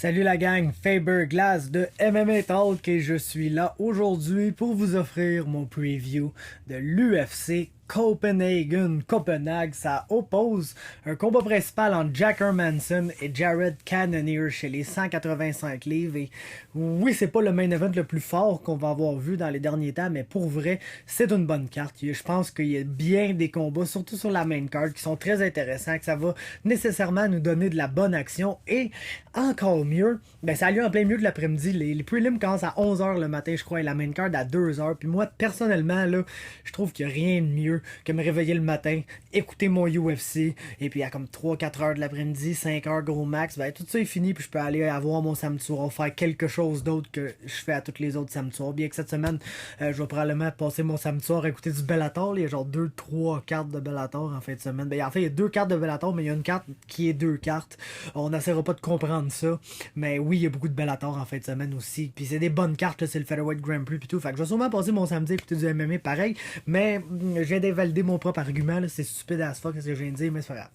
Salut la gang, Faber Glass de MMA Talk et je suis là aujourd'hui pour vous offrir mon preview de l'UFC Copenhague. Ça oppose un combat principal entre Jack Hermansson et Jared Cannonier chez les 185 livres. Et oui, c'est pas le main event le plus fort qu'on va avoir vu dans les derniers temps, mais pour vrai, c'est une bonne carte. Je pense qu'il y a bien des combats, surtout sur la main card, qui sont très intéressants, que ça va nécessairement nous donner de la bonne action. Et encore mieux, ben ça a lieu en plein milieu de l'après-midi. Les prelims commencent à 11h le matin, je crois, et la main card à 2h. Puis moi, personnellement, là, je trouve qu'il n'y a rien de mieux que me réveiller le matin, écouter mon UFC, et puis à comme 3-4 heures de l'après-midi, 5 heures gros max, ben tout ça est fini, puis je peux aller avoir mon samedi soir, faire quelque chose d'autre que je fais à toutes les autres samedis soirs. Bien que cette semaine, je vais probablement passer mon samedi soir à écouter du Bellator. Il y a genre 2-3 cartes de Bellator en fin de semaine. Ben, en fait, il y a 2 cartes de Bellator, mais il y a une carte qui est 2 cartes. On n'essaiera pas de comprendre ça, mais oui, il y a beaucoup de Bellator en fin de semaine aussi. Puis c'est des bonnes cartes, là, c'est le Featherweight Grand Prix, puis tout. Fait que je vais sûrement passer mon samedi à écouter du MMA pareil, mais je viens d'invalider mon propre argument, là. C'est stupide as fuck ce que je viens de dire, mais c'est pas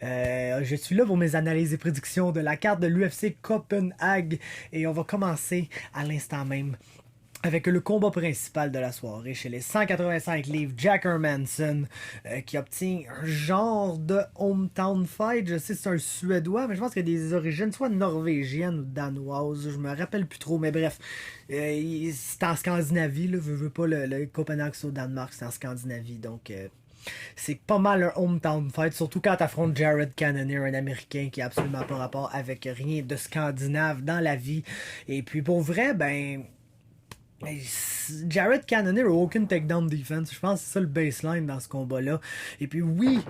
grave. Je suis là pour mes analyses et prédictions de la carte de l'UFC Copenhague et on va commencer à l'instant même avec le combat principal de la soirée chez les 185 livres, Jack Hermansson qui obtient un genre de hometown fight. Je sais que c'est un Suédois, mais je pense qu'il y a des origines soit norvégiennes ou danoises, je me rappelle plus trop, mais bref, c'est en Scandinavie, là, veux pas le Copenhague c'est au Danemark, c'est en Scandinavie, donc c'est pas mal un hometown fight, surtout quand t'affrontes Jared Cannonier, un Américain qui a absolument pas rapport avec rien de scandinave dans la vie. Et puis pour vrai, ben Jared Cannonier a aucune takedown defense. Je pense que c'est ça le baseline dans ce combat-là. Et puis oui,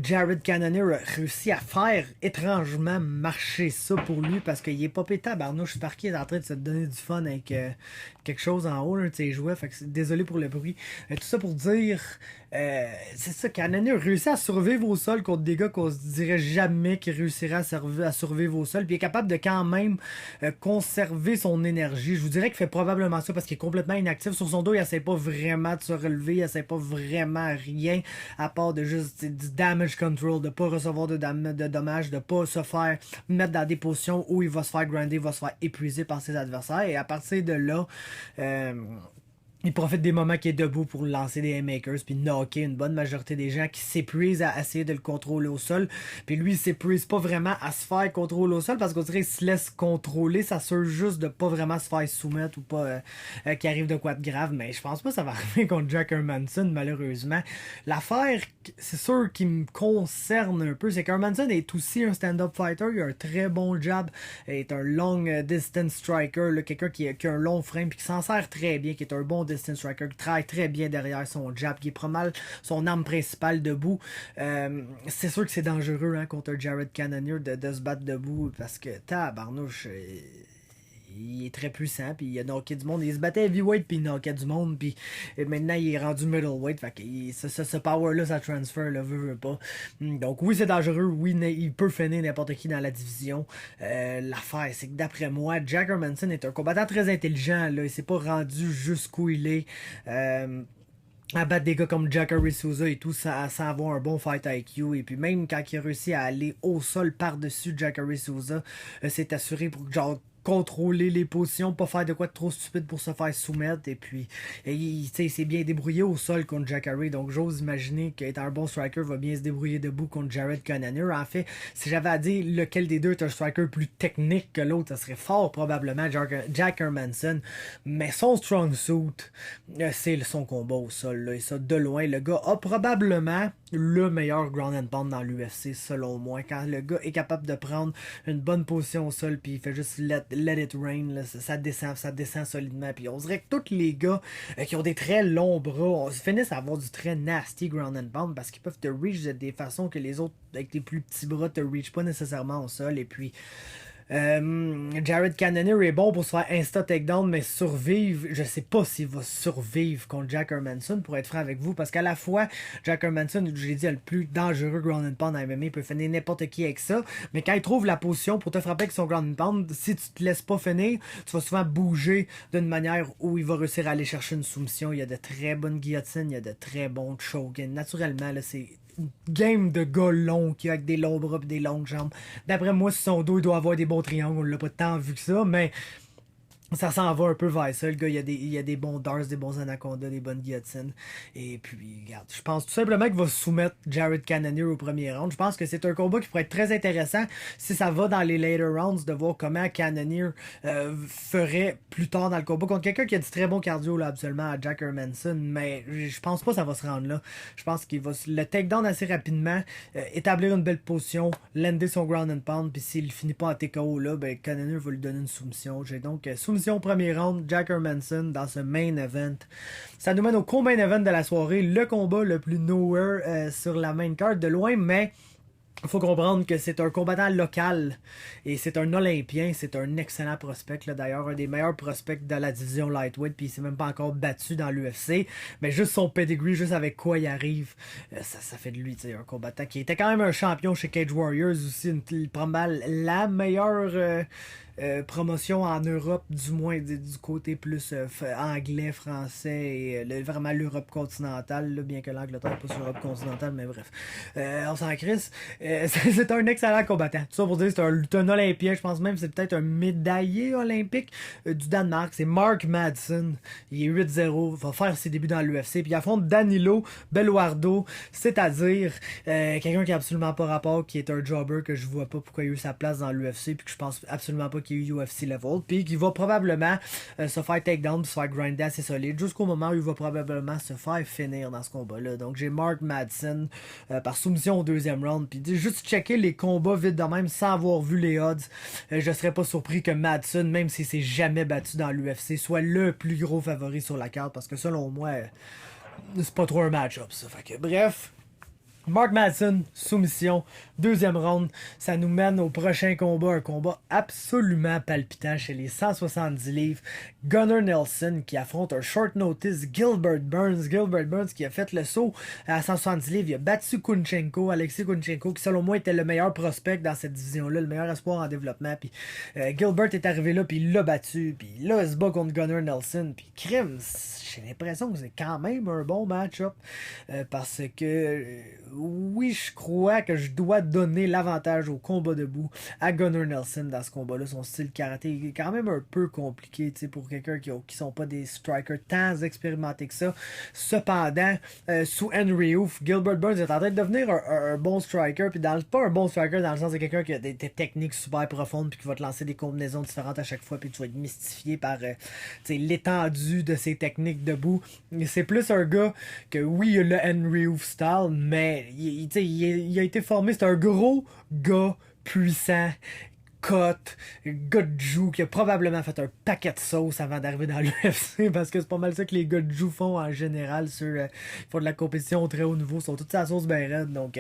Jared Cannonier a réussi à faire étrangement marcher ça pour lui parce qu'il est pas pété à barnouche par qui il est en train de se donner du fun avec quelque chose en haut, là, de ses jouets. Fait que désolé pour le bruit. Tout ça pour dire, c'est ça, Cannonier a réussi à survivre au sol contre des gars qu'on se dirait jamais qu'il réussirait à survivre au sol. Puis il est capable de quand même conserver son énergie. Je vous dirais qu'il fait probablement ça parce qu'il est complètement inactif. Sur son dos, il essaie pas vraiment de se relever, il essaie pas vraiment rien à part de juste du damage control, de pas recevoir de dommages, de pas se faire mettre dans des positions où il va se faire grinder, il va se faire épuiser par ses adversaires. Et à partir de là, il profite des moments qu'il est debout pour lancer des haymakers puis knocker une bonne majorité des gens qui s'épuisent à essayer de le contrôler au sol. Puis lui, il s'épuise pas vraiment à se faire contrôler au sol parce qu'on dirait qu'il se laisse contrôler. Ça sert juste de pas vraiment se faire soumettre ou pas qu'il arrive de quoi de grave. Mais je pense pas que ça va arriver contre Jack Hermansson, malheureusement. L'affaire, c'est sûr qui me concerne un peu, c'est qu'Hermansson est aussi un stand-up fighter. Il a un très bon jab. Il est un long distance striker. Quelqu'un qui a un long frame puis qui s'en sert très bien, qui est un bon distance striker, qui travaille très bien derrière son jab, qui est pas mal son arme principale debout. C'est sûr que c'est dangereux contre Jared Cannonier de se battre debout parce que tabarnouche, il est très puissant, puis il a knocké du monde. Il se battait heavyweight, puis il knockait du monde, puis maintenant il est rendu middleweight. Fait que ce power-là, ça transfère, là, veut pas. Donc oui, c'est dangereux. Oui, il peut finir n'importe qui dans la division. L'affaire, c'est que d'après moi, Jack Hermansson est un combattant très intelligent. Là. Il s'est pas rendu jusqu'où il est. À battre des gars comme Jacare Souza et tout sans avoir un bon fight IQ. Et puis même quand il a réussi à aller au sol par-dessus Jacare Souza, c'est assuré pour genre contrôler les positions, pas faire de quoi de trop stupide pour se faire soumettre. Et puis il s'est bien débrouillé au sol contre Jacare. Donc j'ose imaginer qu'être un bon striker va bien se débrouiller debout contre Jared Cannonier. En fait, si j'avais à dire lequel des deux est un striker plus technique que l'autre, ça serait fort probablement Jack Hermansson. Mais son strong suit, c'est son combat au sol. Là. Et ça, de loin, le gars a probablement le meilleur ground and pound dans l'UFC, selon moi. Quand le gars est capable de prendre une bonne position au sol, puis il fait juste let it rain, là, ça descend solidement. Puis on dirait que tous les gars qui ont des très longs bras finissent à avoir du très nasty ground and pound parce qu'ils peuvent te reach de des façons que les autres avec les plus petits bras te reach pas nécessairement au sol. Et puis Jared Cannonier est bon pour se faire insta takedown, mais survivre, je sais pas s'il va survivre contre Jack Hermansson, pour être franc avec vous, parce qu'à la fois Jack Hermansson, je l'ai dit, a le plus dangereux ground and pound en MMA, il peut finir n'importe qui avec ça, mais quand il trouve la position pour te frapper avec son ground and pound, si tu te laisses pas finir, tu vas souvent bouger d'une manière où il va réussir à aller chercher une soumission. Il y a de très bonnes guillotines, il y a de très bons choke, naturellement là, c'est game de gars long qui a avec des longs bras et des longues jambes. D'après moi, sur son dos, il doit avoir des bons triangles. On l'a pas tant vu que ça, mais ça s'en va un peu vers ça. Le gars, il y a des bons darts, des bons anacondas, des bonnes guillotines. Et puis, regarde, je pense tout simplement qu'il va soumettre Jared Cannonier au premier round. Je pense que c'est un combat qui pourrait être très intéressant si ça va dans les later rounds, de voir comment Cannonier ferait plus tard dans le combat contre quelqu'un qui a du très bon cardio, là, absolument, à Jack Hermanson. Mais je pense pas que ça va se rendre là. Je pense qu'il va le takedown assez rapidement, établir une belle position, lander son ground and pound, puis s'il finit pas en TKO là, ben Cannonier va lui donner une soumission. J'ai donc soumission premier round, Jack Hermanson dans ce main event. Ça nous mène au co-main event de la soirée, le combat le plus nowhere sur la main card de loin, mais il faut comprendre que c'est un combattant local et c'est un Olympien, c'est un excellent prospect, là, d'ailleurs un des meilleurs prospects de la division lightweight, puis il s'est même pas encore battu dans l'UFC, mais juste son pedigree, juste avec quoi il arrive, ça fait de lui un combattant qui était quand même un champion chez Cage Warriors aussi, pas mal la meilleure promotion en Europe, du moins du côté plus anglais, français et vraiment l'Europe continentale, là, bien que l'Angleterre n'est pas sur l'Europe continentale, mais bref. On s'en crisse. C'est un excellent combattant. Tout ça pour dire, c'est un Olympien, je pense même que c'est peut-être un médaillé olympique du Danemark. C'est Mark Madsen. Il est 8-0, va faire ses débuts dans l'UFC, puis il affronte Danilo Belluardo, c'est-à-dire quelqu'un qui a absolument pas rapport, qui est un jobber que je vois pas pourquoi il a eu sa place dans l'UFC, puis que je pense absolument pas qu'il est UFC level, puis qui va probablement se faire takedown, se faire grinder assez solide, jusqu'au moment où il va probablement se faire finir dans ce combat-là. Donc j'ai Mark Madsen par soumission au deuxième round, puis juste checker les combats vite de même sans avoir vu les odds. Je serais pas surpris que Madsen, même s'il s'est jamais battu dans l'UFC, soit le plus gros favori sur la carte, parce que selon moi, c'est pas trop un match-up ça. Fait que bref. Mark Madsen, soumission, deuxième round, ça nous mène au prochain combat, un combat absolument palpitant chez les 170 livres. Gunnar Nelson qui affronte un short notice Gilbert Burns. Gilbert Burns qui a fait le saut à 170 livres, il a battu Kunchenko, Alexei Kunchenko, qui selon moi était le meilleur prospect dans cette division-là, le meilleur espoir en développement. Puis Gilbert est arrivé là, puis il l'a battu, puis là il se bat contre Gunnar Nelson, puis crime, j'ai l'impression que c'est quand même un bon match-up parce que oui, je crois que je dois donner l'avantage au combat debout à Gunnar Nelson dans ce combat-là. Son style karaté est quand même un peu compliqué pour quelqu'un qui sont pas des strikers tant expérimentés que ça. Cependant, sous Henry Hoof, Gilbert Burns est en train de devenir un bon striker, puis pas un bon striker dans le sens de quelqu'un qui a des techniques super profondes puis qui va te lancer des combinaisons différentes à chaque fois, puis tu vas être mystifié par l'étendue de ses techniques debout. C'est plus un gars que oui, il a le Henry Hoof style, mais il a été formé, c'est un gros gars puissant, gars de Jiu, qui a probablement fait un paquet de sauce avant d'arriver dans l'UFC, parce que c'est pas mal ça que les gars de Jiu font en général, ils font de la compétition au très haut niveau, ils sont toute sa sauce bien raide, donc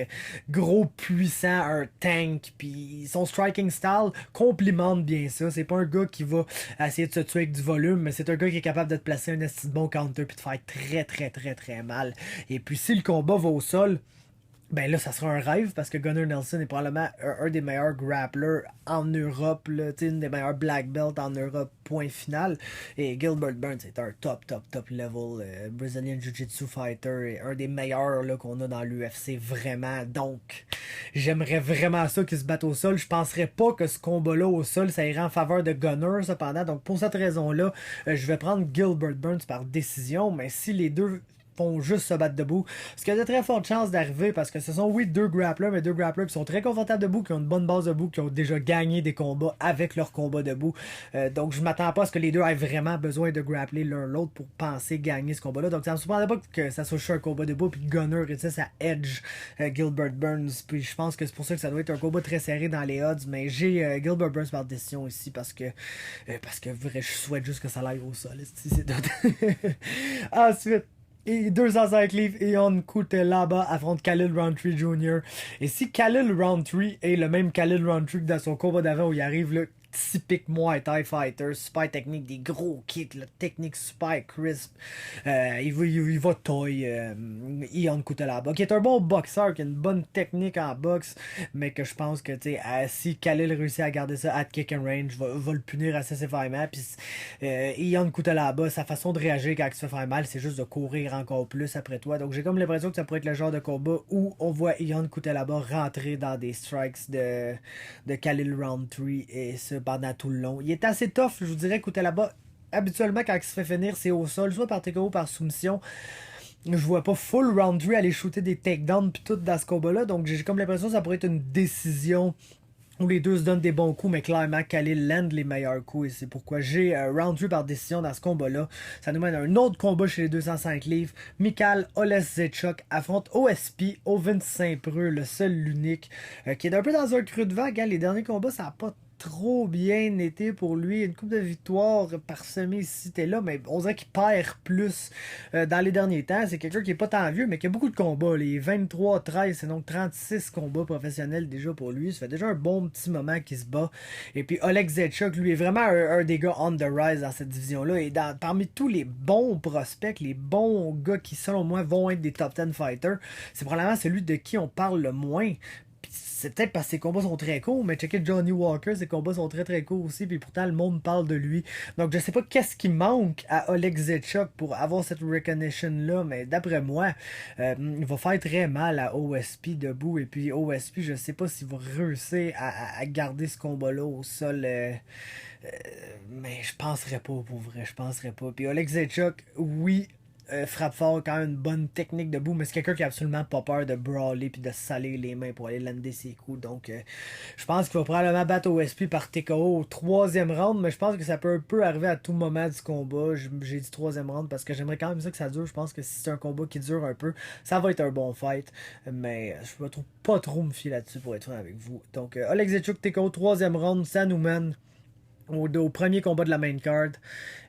gros, puissant, un tank, puis son striking style complimente bien ça. C'est pas un gars qui va essayer de se tuer avec du volume, mais c'est un gars qui est capable de te placer un esti de bon counter puis de faire très très très très mal. Et puis si le combat va au sol, ben là, ça sera un rêve parce que Gunnar Nelson est probablement un des meilleurs grapplers en Europe, là, une des meilleurs black belts en Europe, point final. Et Gilbert Burns est un top level Brazilian Jiu-Jitsu fighter et un des meilleurs là, qu'on a dans l'UFC, vraiment. Donc, j'aimerais vraiment ça qu'il se batte au sol. Je penserais pas que ce combat-là au sol, ça irait en faveur de Gunnar, cependant. Donc, pour cette raison-là, je vais prendre Gilbert Burns par décision, mais si les deux font juste se battre debout. Ce qui a de très fortes chances d'arriver parce que ce sont, oui, deux grapplers, mais deux grapplers qui sont très confortables debout, qui ont une bonne base debout, qui ont déjà gagné des combats avec leur combat debout. Donc, je m'attends pas à ce que les deux aient vraiment besoin de grappler l'un l'autre pour penser gagner ce combat-là. Donc, ça me surprendrait pas que ça soit juste un combat debout, puis Gunnar, ça edge Gilbert Burns. Puis, je pense que c'est pour ça que ça doit être un combat très serré dans les odds, mais j'ai Gilbert Burns par décision ici parce que vrai, je souhaite juste que ça aille au sol. C'est tout. Ensuite, et 205 livres, Ion Cutelaba affronte Khalil Rountree Jr. Et si Khalil Rountree est le même Khalil Rountree que dans son combat d'avant où il arrive là, typique Muay Thai fighter, super technique, des gros kicks, la technique super crisp. Il va toy Ion Cutelaba, qui est un bon boxeur, qui a une bonne technique en boxe, mais que je pense que si Khalil réussit à garder ça at kick and range, va le punir assez sévèrement. Puis Ion Cutelaba, sa façon de réagir quand il se fait faire mal, c'est juste de courir encore plus après toi. Donc j'ai comme l'impression que ça pourrait être le genre de combat où on voit Ion Cutelaba rentrer dans des strikes de Khalil Roundtree et ce pendant tout le long. Il est assez tough, je vous dirais. Cutelaba, habituellement quand il se fait finir, c'est au sol, soit par TKO ou par soumission. Je vois pas full Roundtree aller shooter des takedowns pis tout dans ce combat-là. Donc j'ai comme l'impression que ça pourrait être une décision où les deux se donnent des bons coups, mais clairement Khalil land les meilleurs coups. Et c'est pourquoi j'ai Roundtree par décision dans ce combat-là. Ça nous mène à un autre combat chez les 205 livres. Mikhail Oleksiejczuk affronte OSP, Ovince Saint-Preux, le seul, l'unique, qui est un peu dans un creux de vague. Hein. Les derniers combats, ça n'a pas trop bien été pour lui. Une coupe de victoires parsemée ici et là, mais on dirait qu'il perd plus dans les derniers temps. C'est quelqu'un qui est pas tant vieux, mais qui a beaucoup de combats. Les 23-13, c'est donc 36 combats professionnels déjà pour lui. Ça fait déjà un bon petit moment qu'il se bat. Et puis Oleksiejczuk, lui, est vraiment un des gars on the rise dans cette division-là. Et parmi tous les bons prospects, les bons gars qui, selon moi, vont être des top 10 fighters, c'est probablement celui de qui on parle le moins. C'est peut-être parce que ses combats sont très courts, mais checker Johnny Walker, ses combats sont très très courts aussi, puis pourtant le monde parle de lui. Donc je sais pas qu'est-ce qui manque à Oleksiejczuk pour avoir cette recognition-là, mais d'après moi, il va faire très mal à OSP debout, et puis OSP, je sais pas s'il va réussir à garder ce combat-là au sol, mais je penserais pas, pour vrai, je penserais pas. Puis Oleksiejczuk, oui, frappe fort, quand même une bonne technique debout, mais c'est quelqu'un qui a absolument pas peur de brawler puis de salir les mains pour aller lander ses coups. Donc, je pense qu'il va probablement battre OSP par TKO au troisième round, mais je pense que ça peut un peu arriver à tout moment du combat. J'ai dit troisième round parce que j'aimerais quand même ça que ça dure. Je pense que si c'est un combat qui dure un peu, ça va être un bon fight, mais je ne pas trop me fier là-dessus pour être franc avec vous. Donc, Oleksiejczuk TKO troisième round, ça nous mène au premier combat de la main card,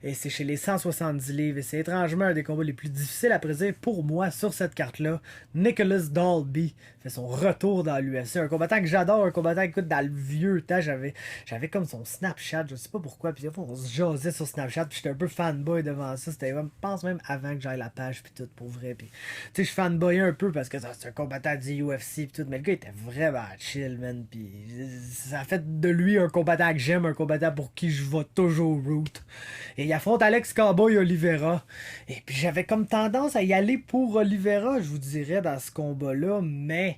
et c'est chez les 170 livres, et c'est étrangement un des combats les plus difficiles à prédire pour moi sur cette carte-là. Nicholas Dalby fait son retour dans l'UFC, un combattant que j'adore, un combattant, écoute, dans le vieux temps, j'avais comme son Snapchat, je sais pas pourquoi, puis des fois on se jasait sur Snapchat, puis j'étais un peu fanboy devant ça, c'était, je pense même avant que j'aille la page, puis tout, pour vrai, puis tu sais, je fanboyais un peu, parce que c'est un combattant du UFC, puis tout, mais le gars était vraiment chill, man, puis ça a fait de lui un combattant que j'aime, un combattant pour qui je vais toujours root. Et il affronte Alex Cowboy Oliveira. Et puis j'avais comme tendance à y aller pour Oliveira, je vous dirais, dans ce combat-là, mais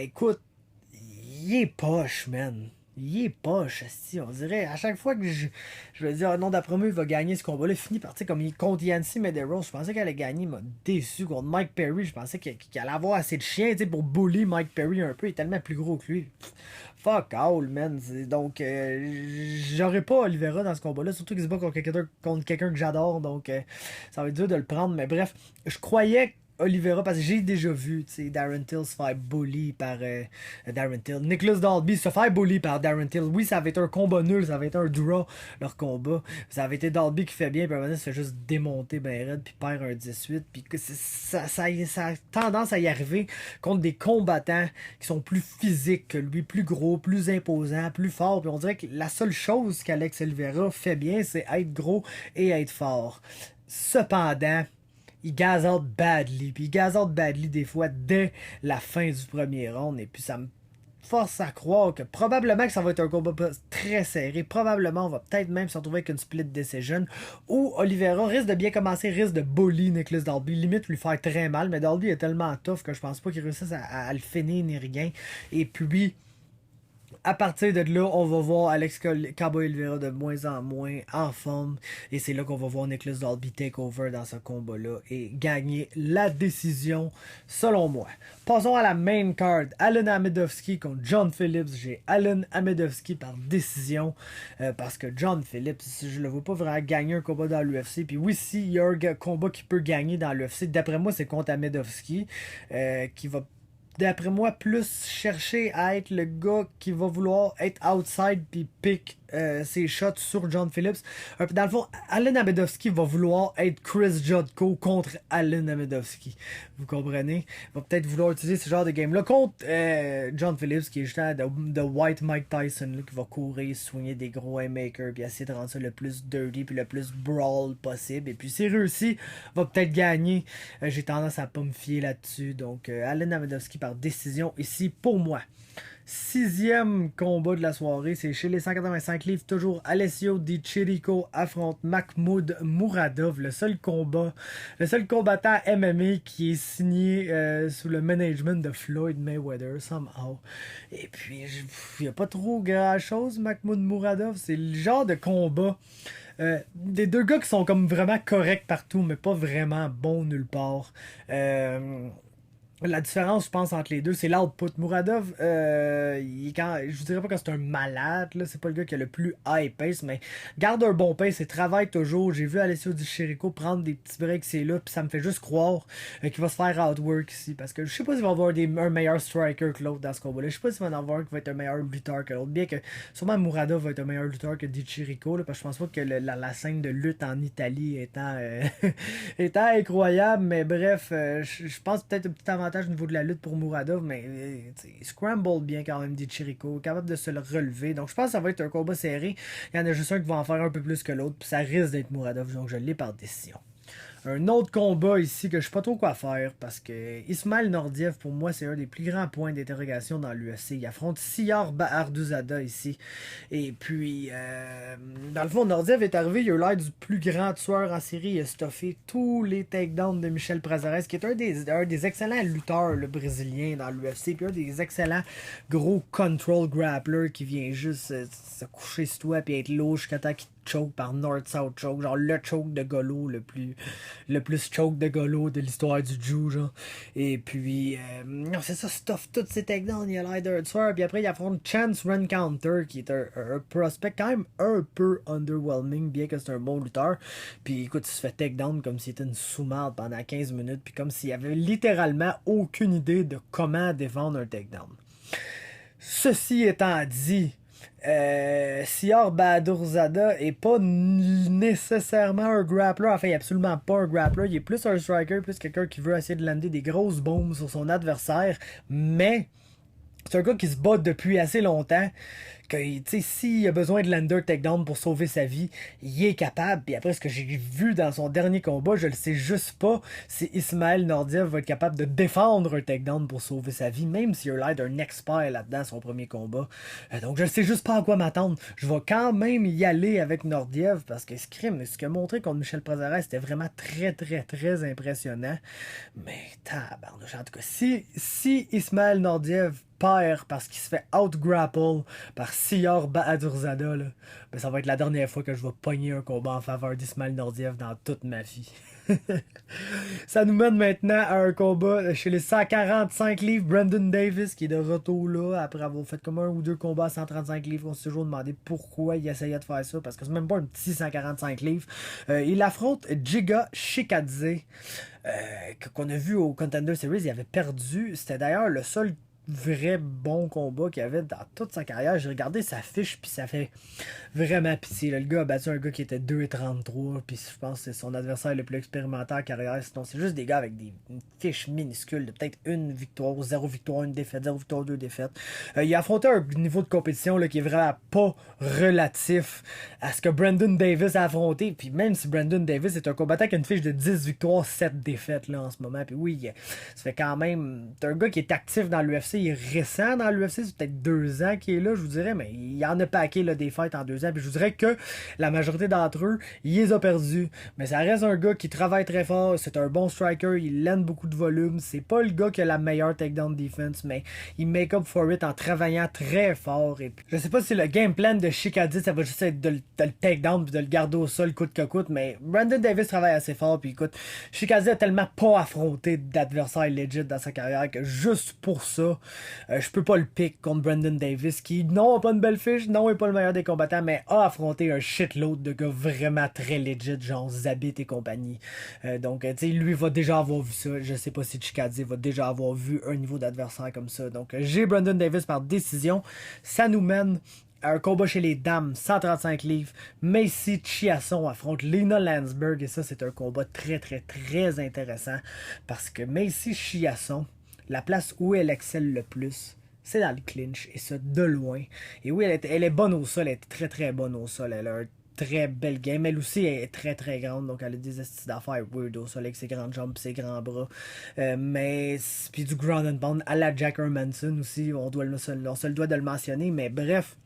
écoute, il est poche, man. Il est poche, si on dirait. À chaque fois que je vais dire, non, d'après moi, il va gagner ce combat-là, il finit par, tu sais, comme il contre Yancy Medeiros, je pensais qu'elle allait gagner, il m'a déçu. Contre Mike Perry, je pensais qu'il allait avoir assez de chiens, tu sais, pour bully Mike Perry un peu, il est tellement plus gros que lui. Fuck all, man. Donc, j'aurais pas Oliveira dans ce combat-là, surtout qu'il se bat contre quelqu'un que j'adore, donc ça va être dur de le prendre, mais bref, je croyais Oliveira, parce que j'ai déjà vu Darren Till se faire bully par Darren Till. Nicholas Dalby se faire bully par Darren Till. Oui, ça avait été un combat nul, ça avait été un draw, leur combat. Ça avait été Dalby qui fait bien, puis à un moment donné, il se fait juste démonter ben raide, puis perd un 18. Puis ça a tendance à y arriver contre des combattants qui sont plus physiques que lui, plus gros, plus imposants, plus forts. Puis on dirait que la seule chose qu'Alex Oliveira fait bien, c'est être gros et être fort. Cependant, il gaze out badly. Puis il gaze out badly des fois dès la fin du premier round. Et puis ça me force à croire que probablement que ça va être un combat très serré. Probablement on va peut-être même se retrouver avec une split decision. Où Oliveira risque de bien commencer, risque de bully Nicholas Dalby. Limite lui faire très mal. Mais Dalby est tellement tough que je pense pas qu'il réussisse à le finir ni rien. Et puis à partir de là, on va voir Alex Cowboy Oliveira de moins en moins en forme. Et c'est là qu'on va voir Nicholas Dalby take over dans ce combat-là et gagner la décision, selon moi. Passons à la main card. Alen Amedovski contre John Phillips. J'ai Alen Amedovski par décision. Parce que John Phillips, je le vois pas vraiment gagner un combat dans l'UFC. Puis oui, s'il y a un combat qui peut gagner dans l'UFC, d'après moi, c'est contre Amedovski. Qui va, d'après moi, plus chercher à être le gars qui va vouloir être outside puis pick ses shots sur John Phillips. Dans le fond, Alen Amedovski va vouloir être Chris Jotko contre Alen Amedovski. Vous comprenez? Il va peut-être vouloir utiliser ce genre de game-là contre John Phillips, qui est justement de White Mike Tyson, là, qui va courir, soigner des gros haymakers, puis essayer de rendre ça le plus dirty, puis le plus brawl possible. Et puis s'il réussit, va peut-être gagner. J'ai tendance à pas me fier là-dessus. Donc, Alen Amedovski par décision ici pour moi. 6e combat de la soirée, c'est chez les 185 livres, toujours Alessio Di Chirico affronte Mahmoud Muradov, le seul combattant MMA qui est signé sous le management de Floyd Mayweather, somehow. Et puis, il n'y a pas trop grand chose, Mahmoud Muradov, c'est le genre de combat des deux gars qui sont comme vraiment corrects partout, mais pas vraiment bons nulle part. La différence, je pense, entre les deux, c'est l'output. Muradov, je vous dirais pas que c'est un malade, là, c'est pas le gars qui a le plus high pace, mais garde un bon pace et travaille toujours. J'ai vu Alessio Di Chirico prendre des petits breaks, c'est là, puis ça me fait juste croire qu'il va se faire outwork ici, parce que je sais pas s'il va avoir un meilleur striker que l'autre dans ce combat-là. Je sais pas s'il va en avoir qui va être un meilleur lutteur que l'autre, bien que sûrement Muradov va être un meilleur lutteur que Di Chirico, là, parce que je pense pas que la scène de lutte en Italie étant incroyable, mais bref, je pense peut-être un petit avantage au niveau de la lutte pour Muradov, mais il scramble bien quand même, Di Chirico, capable de se le relever. Donc je pense que ça va être un combat serré. Il y en a juste un qui va en faire un peu plus que l'autre, puis ça risque d'être Muradov, donc je l'ai par décision. Un autre combat ici que je sais pas trop quoi faire parce que Ismail Nordiev, pour moi, c'est un des plus grands points d'interrogation dans l'UFC. Il affronte Siar Baharduzada ici. Et puis, dans le fond, Nordiev est arrivé, il a eu l'air du plus grand tueur en série. Il a stuffé tous les takedowns de Michel Prazeres, qui est un des excellents lutteurs le brésilien dans l'UFC, puis un des excellents gros control grapplers qui vient juste se coucher sur toi et être lourd jusqu'à temps qu'il choke par North-South choke, genre le choke de Golo le plus choke de Golo de l'histoire du Jiu, genre. Et puis c'est ça, stuff toutes ces takedowns, il a l'air d'un tueur, puis après il affronte Chance Rencounter qui est un prospect quand même un peu underwhelming, bien que c'est un bon lutteur, puis écoute, il se fait takedown comme s'il était une sous-marde pendant 15 minutes, puis comme s'il avait littéralement aucune idée de comment défendre un takedown. Ceci étant dit, Siar Baharduzada est pas nécessairement un grappler, enfin il est absolument pas un grappler, il est plus un striker, plus quelqu'un qui veut essayer de lander des grosses bombes sur son adversaire, mais c'est un gars qui se bat depuis assez longtemps, que s'il a besoin de lander takedown pour sauver sa vie, il est capable. Puis après ce que j'ai vu dans son dernier combat, je le sais juste pas si Ismail Nordiev va être capable de défendre un takedown pour sauver sa vie, même s'il a l'air d'un expert là-dedans son premier combat. Donc je ne sais juste pas à quoi m'attendre. Je vais quand même y aller avec Nordiev parce que ce qu'il a montré contre Michel Prazeres, c'était vraiment très très très impressionnant. Mais tabarnouche, en tout cas, si Ismail Nordiev perd parce qu'il se fait out-grapple par Siar Baharduzada, ben ça va être la dernière fois que je vais pogner un combat en faveur d'Ismail Nordiev dans toute ma vie. Ça nous mène maintenant à un combat chez les 145 livres. Brandon Davis qui est de retour là après avoir fait comme un ou deux combats à 135 livres. On s'est toujours demandé pourquoi il essayait de faire ça parce que c'est même pas un petit 145 livres. Il affronte Giga Chikadze qu'on a vu au Contender Series. Il avait perdu. C'était d'ailleurs le seul vrai bon combat qu'il avait dans toute sa carrière. J'ai regardé sa fiche puis ça fait vraiment pitié. Là, le gars a battu un gars qui était 2,33 puis je pense que c'est son adversaire le plus expérimenté en carrière. Sinon c'est juste des gars avec une fiche minuscule de peut-être une victoire, 0 victoire, une défaite, 0 victoire, 2 défaites. Il a affronté un niveau de compétition là, qui est vraiment pas relatif à ce que Brandon Davis a affronté. Puis même si Brandon Davis est un combattant qui a une fiche de 10 victoires, 7 défaites là, en ce moment. Puis oui, ça fait quand même... C'est un gars qui est actif dans l'UFC. Il est récent dans l'UFC, c'est peut-être 2 ans qu'il est là, je vous dirais, mais il en a paqué là, des fights en 2 ans. Puis je vous dirais que la majorité d'entre eux, il les a perdus. Mais ça reste un gars qui travaille très fort, c'est un bon striker, il lène beaucoup de volume. C'est pas le gars qui a la meilleure takedown defense, mais il make up for it en travaillant très fort. Et puis, je sais pas si le game plan de Chikadze, ça va juste être de le takedown puis de le garder au sol coûte que coûte, mais Brandon Davis travaille assez fort. Puis écoute, Chikadze a tellement pas affronté d'adversaire legit dans sa carrière que juste pour ça, je peux pas le pick contre Brandon Davis qui, non, a pas une belle fiche, non, est pas le meilleur des combattants, mais a affronté un shitload de gars vraiment très legit, genre Zabit et compagnie. Donc, tu sais, lui va déjà avoir vu ça. Je sais pas si Chikadze va déjà avoir vu un niveau d'adversaire comme ça. Donc, j'ai Brandon Davis par décision. Ça nous mène un combat chez les dames, 135 livres. Macy Chiasson affronte Lina Landsberg. Et ça, c'est un combat très, très, très intéressant. Parce que Macy Chiasson, la place où elle excelle le plus, c'est dans le clinch. Et ça, de loin. Et oui, elle est bonne au sol. Elle est très, très bonne au sol. Elle a un très belle game. Elle aussi est très très grande, donc elle a des astuces d'affaires weird au sol avec ses grandes jambes et ses grands bras. Mais puis du ground and pound à la Jack Hermanson aussi, on se le doit de le mentionner, mais bref.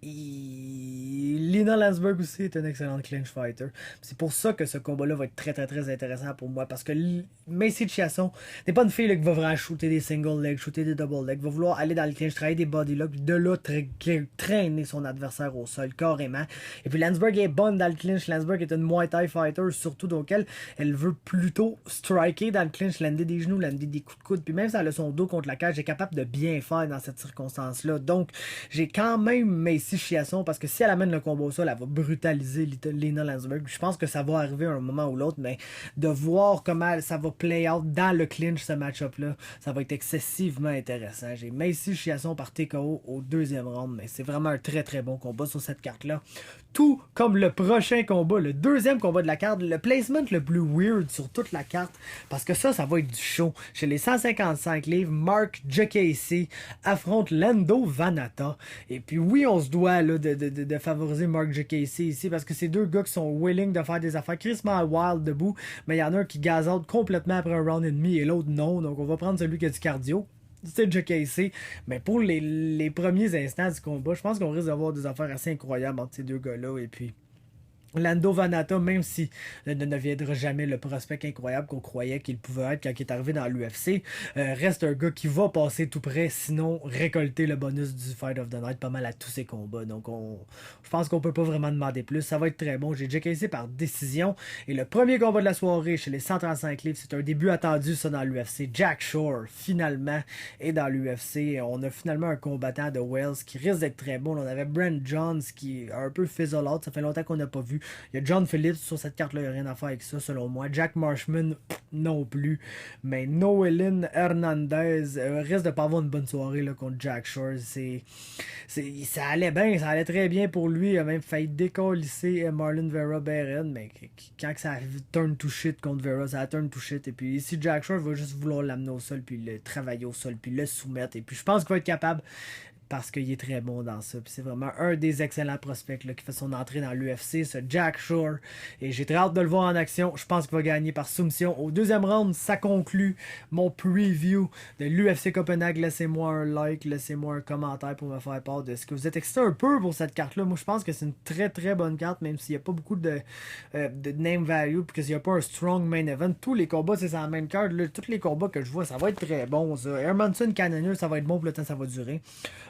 Lina Landsberg aussi est un excellent clinch fighter. C'est pour ça que ce combat-là va être très très très intéressant pour moi. Parce que Macy Chiasson n'est pas une fille là, qui va vraiment shooter des single legs, shooter des double legs, va vouloir aller dans le clinch, travailler des body locks, de là traîner son adversaire au sol carrément. Et puis Landsberg est bonne dans le clinch. Landsberg est une Muay Thai fighter, surtout donc elle veut plutôt striker dans le clinch, lander des genoux, lander des coups de coude. Puis même si elle a son dos contre la cage, elle est capable de bien faire dans cette circonstance-là. Donc j'ai quand même Macy Chiasson parce que si elle amène le combat au sol, elle va brutaliser Lina Landsberg. Je pense que ça va arriver à un moment ou l'autre, mais de voir comment ça va play out dans le clinch ce match-up-là, ça va être excessivement intéressant. J'ai Macy Chiasson par TKO au deuxième round, mais c'est vraiment un très très bon combat sur cette carte-là. Tout comme le prochain combat, le deuxième combat de la carte, le placement le plus weird sur toute la carte, parce que ça va être du show. Chez les 155 livres, Mark Diakiese affronte Lando Vannata. Et puis oui, on se doit là, de favoriser Mark Diakiese ici, parce que c'est deux gars qui sont willing de faire des affaires crissement wild debout, mais il y en a un qui gazote complètement après un round et demi et l'autre non, donc on va prendre celui qui a du cardio. C'est Diakiese, mais pour les premiers instants du combat, je pense qu'on risque d'avoir des affaires assez incroyables entre ces deux gars-là. Et puis Lando Vannata, même si ne deviendra jamais le prospect incroyable qu'on croyait qu'il pouvait être quand il est arrivé dans l'UFC, reste un gars qui va passer tout près, sinon récolter le bonus du Fight of the Night pas mal à tous ses combats. Donc je pense qu'on peut pas vraiment demander plus. Ça va être très bon. J'ai Diakiese par décision. Et le premier combat de la soirée chez les 135 livres, c'est un début attendu ça dans l'UFC. Jack Shore, finalement, est dans l'UFC. On a finalement un combattant de Wales qui risque d'être très bon. On avait Brent Jones qui est un peu fizzle out. Ça fait longtemps qu'on n'a pas vu. Il y a John Phillips sur cette carte-là, il n'y a rien à faire avec ça, selon moi. Jack Marshman, non plus. Mais Noelin Hernandez risque de pas avoir une bonne soirée là, contre Jack Shore. Ça allait bien, ça allait très bien pour lui. Il a même failli décollisser Marlon Vera Beren, mais quand ça turn to shit contre Vera, ça a turn to shit. Et puis ici, Jack Shore va juste vouloir l'amener au sol, puis le travailler au sol, puis le soumettre. Et puis je pense qu'il va être capable. Parce qu'il est très bon dans ça. Puis c'est vraiment un des excellents prospects là, qui fait son entrée dans l'UFC, ce Jack Shore. Et j'ai très hâte de le voir en action. Je pense qu'il va gagner par soumission. Au deuxième round, ça conclut mon preview de l'UFC Copenhague. Laissez-moi un like, laissez-moi un commentaire pour me faire part de ce que vous êtes excité un peu pour cette carte-là. Moi, je pense que c'est une très très bonne carte, même s'il n'y a pas beaucoup de name value, puis qu'il n'y a pas un strong main event. Tous les combats, c'est la même carte. Tous les combats que je vois, ça va être très bon. Ça. Hermanson, Cannonier, ça va être bon pour le temps, ça va durer.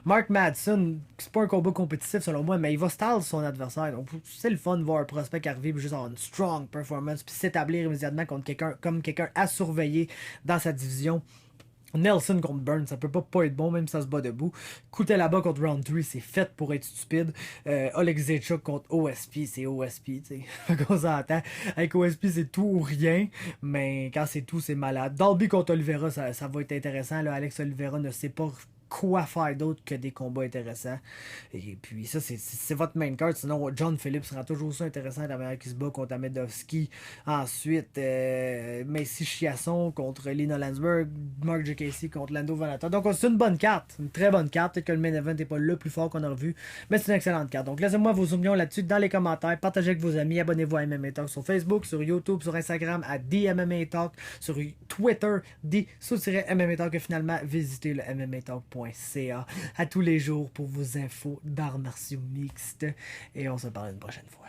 Mark Madsen, c'est pas un combat compétitif selon moi, mais il va style son adversaire. Donc c'est le fun de voir un prospect arriver juste avoir une strong performance puis s'établir immédiatement contre quelqu'un comme quelqu'un à surveiller dans sa division. Nelson contre Burns, ça peut pas être bon, même si ça se bat debout. Kutelaba contre Round 3, c'est fait pour être stupide. Oleg Zechuk contre OSP, c'est OSP, tu sais. Qu'on s'entend. Avec OSP, c'est tout ou rien, mais quand c'est tout, c'est malade. Dalby contre Oliveira, ça va être intéressant. Là, Alex Oliveira ne sait pas quoi faire d'autre que des combats intéressants. Et puis ça, c'est votre main card. Sinon, John Phillips sera toujours ça intéressant, la manière qu'il se bat contre Amedovski. Ensuite, Macy Chiasson contre Lina Landsberg, Mark Diakiese contre Lando Vannata. Donc c'est une bonne carte, une très bonne carte. Peut-être que le main event n'est pas le plus fort qu'on a revu, mais c'est une excellente carte. Donc laissez-moi vos opinions là-dessus dans les commentaires. Partagez avec vos amis. Abonnez-vous à MMA Talk sur Facebook, sur YouTube, sur Instagram, à DMMA Talk, sur Twitter, D-MMA Talk, et finalement visitez le MMAtalk.ca à tous les jours pour vos infos d'arts martiaux mixtes. Et on se parle une prochaine fois.